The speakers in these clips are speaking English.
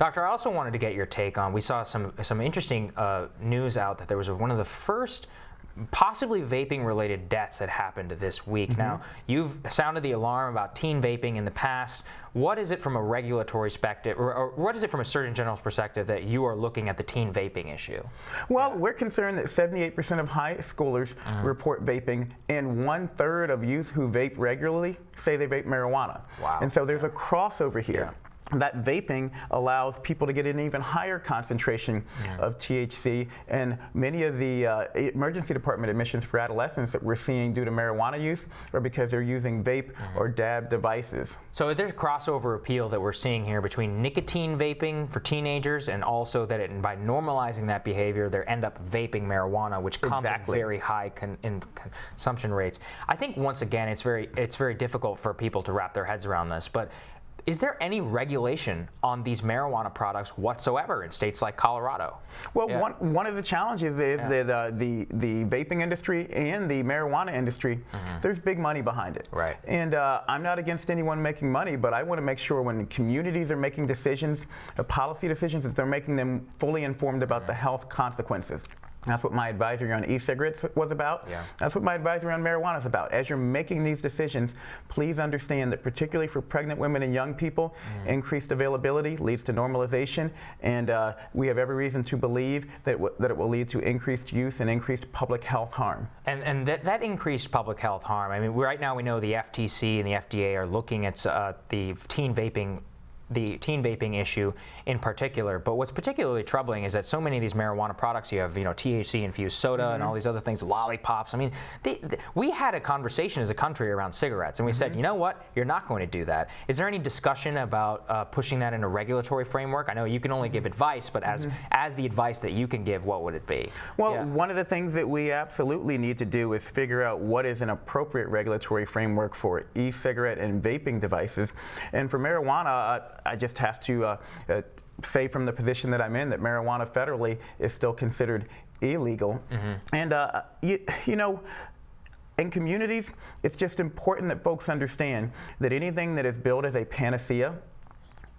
Doctor, I also wanted to get your take on, we saw some interesting news out that there was one of the first possibly vaping-related deaths that happened this week. Now, you've sounded the alarm about teen vaping in the past. What is it from a regulatory perspective, or what is it from a Surgeon General's perspective that you are looking at the teen vaping issue? Well, we're concerned that 78% of high schoolers report vaping, and 1/3 of youth who vape regularly say they vape marijuana. Wow. And so there's a crossover here. That vaping allows people to get an even higher concentration of THC, and many of the emergency department admissions for adolescents that we're seeing due to marijuana use are because they're using vape or dab devices. So there's a crossover appeal that we're seeing here between nicotine vaping for teenagers, and also that by normalizing that behavior, they end up vaping marijuana, which comes at very high consumption rates. I think once again, it's very difficult for people to wrap their heads around this, but is there any regulation on these marijuana products whatsoever in states like Colorado? Well, one of the challenges is that the vaping industry and the marijuana industry, there's big money behind it. Right. And I'm not against anyone making money, but I want to make sure when communities are making decisions, policy decisions, that they're making them fully informed about the health consequences. That's what my advisory on e-cigarettes was about. That's what my advisory on marijuana is about. As you're making these decisions, please understand that particularly for pregnant women and young people, increased availability leads to normalization, and we have every reason to believe that it will lead to increased use and increased public health harm. And that increased public health harm, I mean, right now we know the FTC and the FDA are looking at the teen vaping issue in particular, but what's particularly troubling is that so many of these marijuana products, you have THC infused soda and all these other things, lollipops. I mean, we had a conversation as a country around cigarettes, and we said, you know what, you're not going to do that. Is there any discussion about pushing that in a regulatory framework? I know you can only give advice, but as the advice that you can give, what would it be? Well, one of the things that we absolutely need to do is figure out what is an appropriate regulatory framework for e-cigarette and vaping devices, and for marijuana, I just have to say from the position that I'm in that marijuana federally is still considered illegal. And you know, in communities, it's just important that folks understand that anything that is billed as a panacea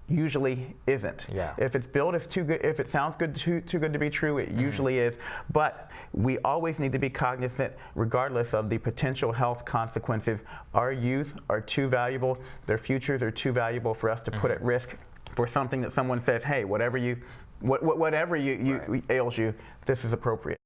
usually isn't. If it's billed as too good, if it sounds good, too good to be true, it usually is. But we always need to be cognizant, regardless of the potential health consequences. Our youth are too valuable, their futures are too valuable for us to put at risk for something that someone says, hey, whatever ails you, this is appropriate.